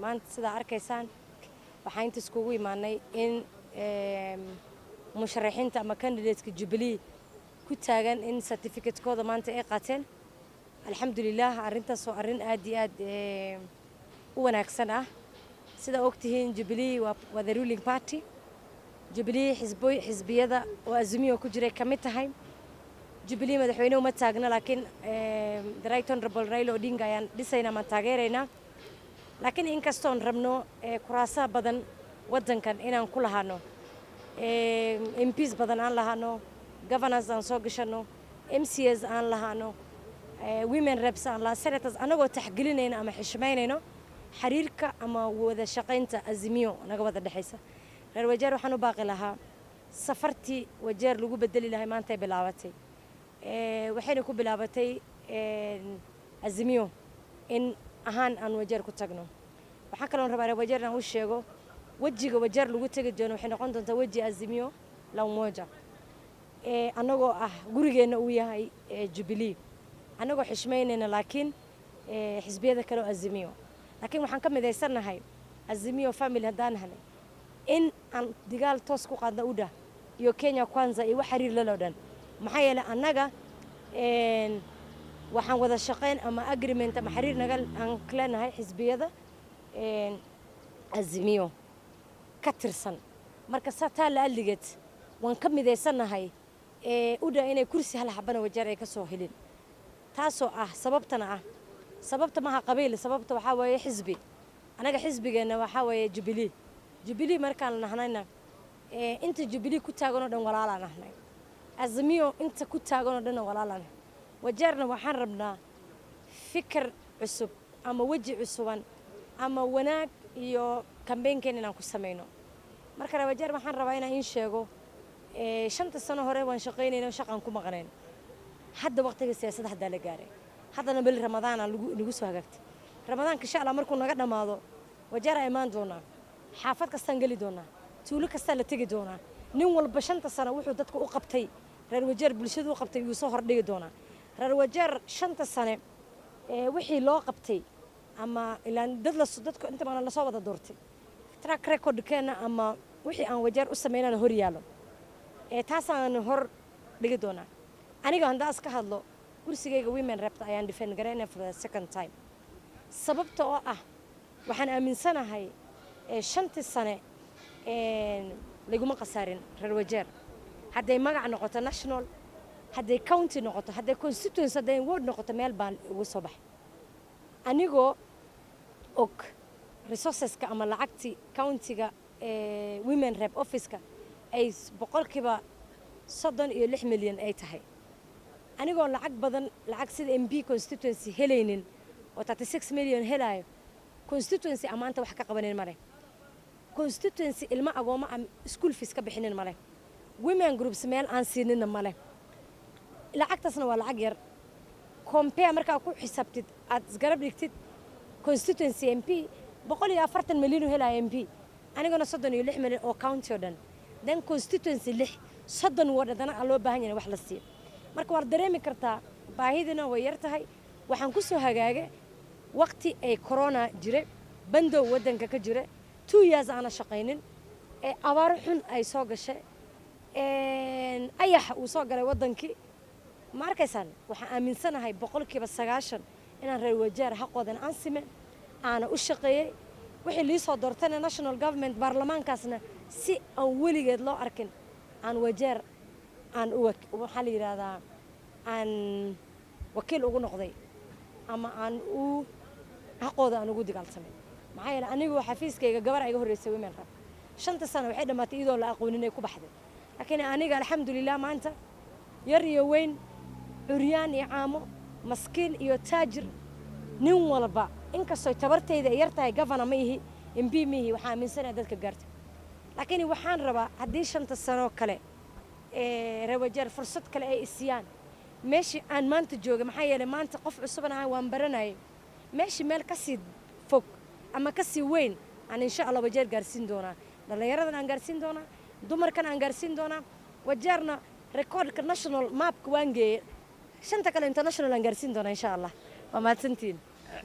maanta sida arkaysaan waxaan inta iskugu imaanay in musharaxiinta ama candidateska Jubilee ku taagan in certificate-kooda maanta ay qaateen alxamdulillaah arrintaas oo arrin aad iyo aad u wanaagsan ah sida ogtihiin Jubilee waa the ruling party Jubilee xisbiyada oo Azimio ku jiray kamid tahay Jubilee madaxweynuhu ma taagna laakiin the right honorable Raila Odinga ayaan dhisayna ma taageeraynaa laakiin inkastoon rabno kuraasaha badan wadankan inaan ku lahaano MPs badan aan lahaano governors aan soo gashano MCAs aan lahaano women reps aan la senators anagoo taxgelinayna ama xishmaynayno xiriirka ama wada shaqaynta Azimio naga wada dhaxaysa reer Wajeer waxaan u baaqi lahaa safartii Wajeer lagu bedeli lahaa maanta ay bilaabatay waxayna ku bilaabatay Azimio in ahaan aan Wajeer ku tagno waxaan kale oo rabaa reer Wajeer inaan u sheego wajiga Wajeer lagu tagi doono waxay noqon doontaa waji Azimio la umoja anagoo ah gurigeena uu yahay Jubilee anagoo xishmaynayna laakiin xisbiyada kale oo Azimio laakiin waxaan ka midaysanahay Azimio family hadaan helay in aan digaal toos ku qaadna UDA iyo Kenya Kwanza iyo wax xiriir la dhan maxaa yeelay annaga waxaan wada shaqayn ama agreement ama xiriir naga aan kleenahay xisbiyada Azimio ka tirsan marka sataa la aligeed waan ka midaysanahay UDA inay kursi hal xabana Wajeer ay ka soo helin taasoo ah sababta maaha qabiil sababta waxa weeye xisbi anaga xisbigeena waxa weeye Jubilee markaan nahnayna inta Jubilee ku taagan oo dhan walaalaan nahnay Azimio inta ku taagan oo dhan walaalaan Wajeerna waxaan rabnaa fikir cusub ama waji cusuban ama wanaag iyo campaign-keen inaan ku sameeyno marka Wajeer waxaan rabaa inaan in sheego 5 sano hore waan shaqaynayna shaqan ku maqneen hadda waqtiga siyaasadda hadda la gaaray haddana bil Ramadaan lagu soo hagaagtay Ramadaanka insha Allah markuu naga dhamaado Wajeer ay imaan doonaa xaafad kastaan gali doonaa tuulo kasta la tagi doonaa nin walba 5 sano wuxuu dadku u qabtay reer Wajeer bulshadu u qabtay uu soo hordhigi doonaa reer Wajeer 5 sano wixii loo qabtay ama ilaan dadku inta badan la soo wada doortay track record-keena ama wixii aan Wajeer u sameynana hor yaalo taasaan hor dhigi doonaa aniga handaa iska hadlo kursigayga women rep ayaan defend gareynaa for the second time sababta oo ah waxaan aaminsanahay 5 sano laguma qasaarin reer Wajeer hadday magac noqoto national hadday county noqoto hadday constituency hadday ward noqoto meel baan ugu soo baxay anigoo og resourceska ama lacagti county-ga women rep office-ka ay 36 milyan ay tahay anigoo lacag sida MP constituency helaynin oo 36 milyan helayo constituency amaanta wax ka qabanin male constituency ilma agooma school fees ka bixinin male women groups meel aan siinina male lacagtaasna waa lacag yar compare marka ku xisaabtid aad isgarab dhigtid constituency MP 140 milyan oo helay MP anigana 36 milyan oo county oo dhan dan constituency 30 ward dana loo baahan yahay wax la siiyo marka war dareemi kartaa baahidina way yar tahay waxaan ku soo hagaagay waqti ay corona jire bandow wadanka ka jire 2 years aan shaqaynin abaar xun ay soo gashay ayax uu soo galay wadankii markaysan waxaan aaminsanahay 90% inaan reer Wajeer xaqoodan aan siman aan u shaqeeyay wixii li soo doortay national government baarlamaankaasna si aan weligeed loo arkin aan Wajeer aan waxa la yiraahdaa aan wakiil ugu noqday ama aan u xaqooda aan ugu digaalsamay maxaa yeelay anigu xafiiskayga gabar ay horeysay women rep 5 sano waxay dhamaatay iyadoo la aqoonin ay ku baxday laakiin aniga alxamdulillah maanta yar iyo weyn curyaan iyo caamo maskiin iyo taajir nin walba inkastoo tabartayda yar tahay governor ma ihi MP ma ihi waxaan aaminsanahay dadka gaartay laakiin waxaan rabaa haddii 5 sano kale reer Wajeer fursad kale ay isiyaan meeshii aan maanta jooga maxaa yeelay maanta qof cusubna waan baranayay meeshii meel ka sii fog ama ka sii weyn aan insha Allah Wajeer gaarsiin doonaa dhalinyarada aan gaarsiin doonaa dumarkan aan gaarsiin doonaa Wajeerna recordka national map waan geeyay shanta kale international aan gaarsiin doonaa insha Allah waa mahadsantiin